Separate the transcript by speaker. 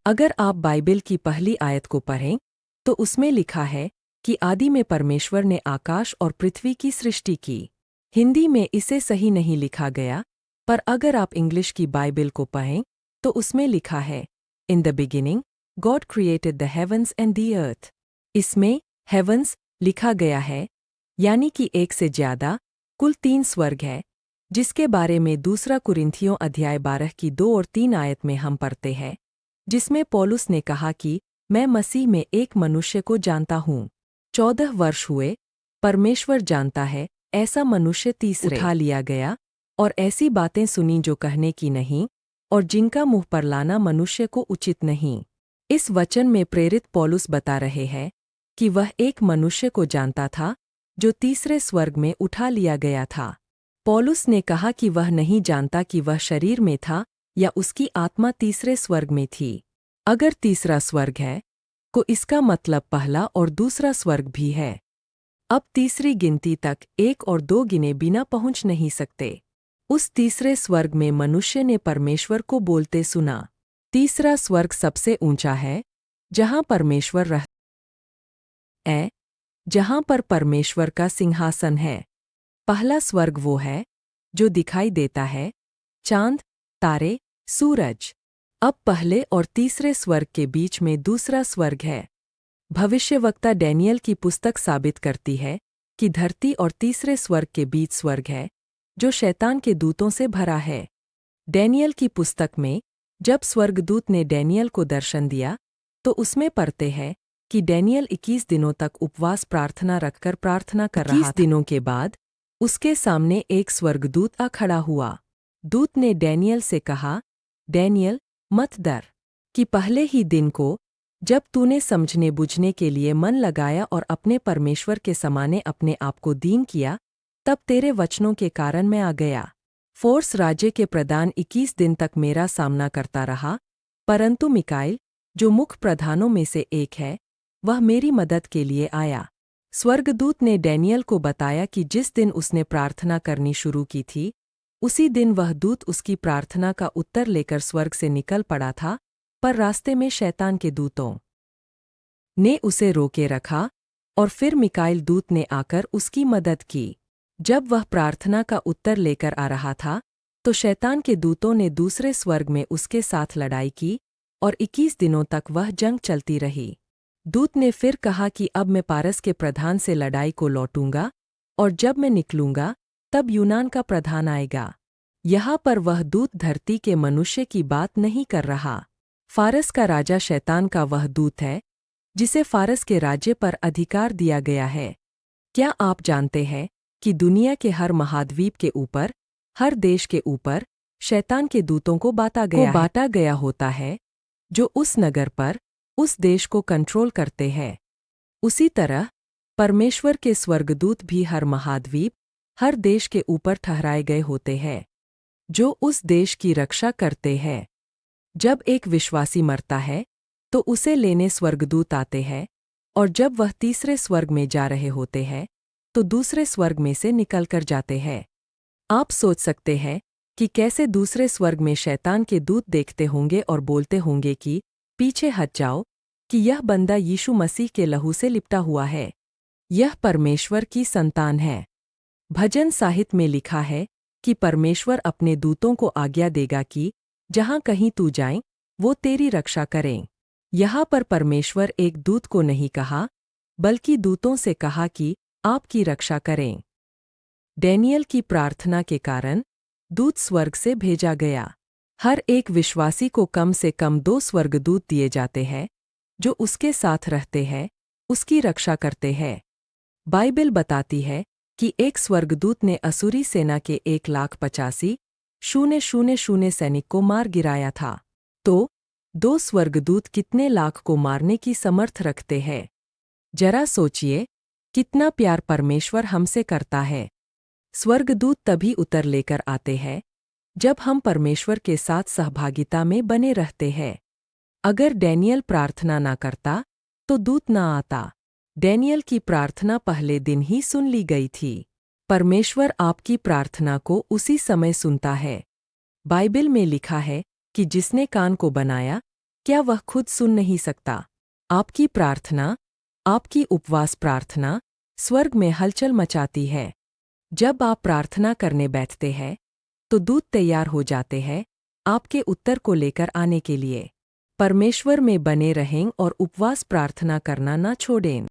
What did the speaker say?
Speaker 1: अगर आप बाइबिल की पहली आयत को पढ़ें तो उसमें लिखा है कि आदि में परमेश्वर ने आकाश और पृथ्वी की सृष्टि की। हिंदी में इसे सही नहीं लिखा गया, पर अगर आप इंग्लिश की बाइबिल को पढ़ें तो उसमें लिखा है in the beginning God created the heavens and the earth. इसमें हेवंस लिखा गया है, यानी कि एक से ज्यादा कुल 3 स्वर्ग है, जिसके बारे में दूसरा कुरिन्थियों अध्याय 12 की 2 और 3 आयत में हम पढ़ते हैं, जिसमें पौलुस ने कहा कि मैं मसीह में एक मनुष्य को जानता हूँ। 14 वर्ष हुए, परमेश्वर जानता है, ऐसा मनुष्य तीसरे उठा लिया गया और ऐसी बातें सुनी जो कहने की नहीं और जिनका मुंह पर लाना मनुष्य को उचित नहीं। इस वचन में प्रेरित पौलुस बता रहे हैं कि वह एक मनुष्य को जानता था जो तीसरे स्वर्ग में उठा लिया गया था। पौलुस ने कहा कि वह नहीं जानता कि वह शरीर में था या उसकी आत्मा तीसरे स्वर्ग में थी। अगर तीसरा स्वर्ग है तो इसका मतलब पहला और दूसरा स्वर्ग भी है। अब तीसरी गिनती तक 1 और 2 गिने बिना पहुंच नहीं सकते। उस तीसरे स्वर्ग में मनुष्य ने परमेश्वर को बोलते सुना। तीसरा स्वर्ग सबसे ऊंचा है, जहां परमेश्वर रहता है, जहां पर परमेश्वर का सिंहासन है। पहला स्वर्ग वो है जो दिखाई देता है, चांद, तारे, सूरज। अब पहले और तीसरे स्वर्ग के बीच में दूसरा स्वर्ग है। भविष्यवक्ता डैनियल की पुस्तक साबित करती है कि धरती और तीसरे स्वर्ग के बीच स्वर्ग है, जो शैतान के दूतों से भरा है। डैनियल की पुस्तक में जब स्वर्गदूत ने डैनियल को दर्शन दिया तो उसमें पढ़ते हैं कि डैनियल 21 दिनों तक उपवास प्रार्थना रखकर प्रार्थना कर रहा था। 21 दिनों के बाद उसके सामने एक स्वर्गदूत आ खड़ा हुआ। दूत ने डैनियल से कहा, डैनियल, मत डर, कि पहले ही दिन को जब तूने समझने बुझने के लिए मन लगाया और अपने परमेश्वर के समाने अपने आप को दीन किया, तब तेरे वचनों के कारण मैं आ गया। फोर्स राज्य के प्रधान 21 दिन तक मेरा सामना करता रहा, परंतु मिकाइल, जो मुख्य प्रधानों में से एक है, वह मेरी मदद के लिए आया। स्वर्गदूत ने डैनियल को बताया कि जिस दिन उसने प्रार्थना करनी शुरू की थी, उसी दिन वह दूत उसकी प्रार्थना का उत्तर लेकर स्वर्ग से निकल पड़ा था, पर रास्ते में शैतान के दूतों ने उसे रोके रखा और फिर मिकाइल दूत ने आकर उसकी मदद की। जब वह प्रार्थना का उत्तर लेकर आ रहा था तो शैतान के दूतों ने दूसरे स्वर्ग में उसके साथ लड़ाई की और 21 दिनों तक वह जंग चलती रही। दूत ने फिर कहा कि अब मैं पारस के प्रधान से लड़ाई को लौटूंगा और जब मैं निकलूंगा तब यूनान का प्रधान आएगा। यहाँ पर वह दूत धरती के मनुष्य की बात नहीं कर रहा। फारस का राजा शैतान का वह दूत है जिसे फारस के राज्य पर अधिकार दिया गया है। क्या आप जानते हैं कि दुनिया के हर महाद्वीप के ऊपर, हर देश के ऊपर शैतान के दूतों को बांटा गया होता है, जो उस नगर पर, उस देश को कंट्रोल करते हैं। उसी तरह परमेश्वर के स्वर्गदूत भी हर महाद्वीप, हर देश के ऊपर ठहराए गए होते हैं, जो उस देश की रक्षा करते हैं। जब एक विश्वासी मरता है तो उसे लेने स्वर्गदूत आते हैं, और जब वह तीसरे स्वर्ग में जा रहे होते हैं तो दूसरे स्वर्ग में से निकलकर जाते हैं। आप सोच सकते हैं कि कैसे दूसरे स्वर्ग में शैतान के दूत देखते होंगे और बोलते होंगे कि पीछे हट जाओ, कि यह बंदा यीशु मसीह के लहू से लिपटा हुआ है, यह परमेश्वर की संतान है। भजन साहित्य में लिखा है कि परमेश्वर अपने दूतों को आज्ञा देगा कि जहाँ कहीं तू जाए वो तेरी रक्षा करें। यहाँ पर परमेश्वर एक दूत को नहीं कहा, बल्कि दूतों से कहा कि आपकी रक्षा करें। डैनियल की प्रार्थना के कारण दूत स्वर्ग से भेजा गया। हर एक विश्वासी को कम से कम 2 स्वर्गदूत दिए जाते हैं, जो उसके साथ रहते हैं, उसकी रक्षा करते हैं। बाइबिल बताती है कि एक स्वर्गदूत ने असुरी सेना के 1,85,000 सैनिक को मार गिराया था। तो 2 स्वर्गदूत कितने लाख को मारने की समर्थ रखते हैं? जरा सोचिए, कितना प्यार परमेश्वर हमसे करता है। स्वर्गदूत तभी उतर लेकर आते हैं जब हम परमेश्वर के साथ सहभागिता में बने रहते हैं। अगर डैनियल प्रार्थना ना करता तो दूत ना आता। डैनियल की प्रार्थना पहले दिन ही सुन ली गई थी। परमेश्वर आपकी प्रार्थना को उसी समय सुनता है। बाइबिल में लिखा है कि जिसने कान को बनाया, क्या वह खुद सुन नहीं सकता? आपकी प्रार्थना, आपकी उपवास प्रार्थना, स्वर्ग में हलचल मचाती है। जब आप प्रार्थना करने बैठते हैं तो दूत तैयार हो जाते हैं आपके उत्तर को लेकर आने के लिए। परमेश्वर में बने रहें और उपवास प्रार्थना करना ना छोड़ें।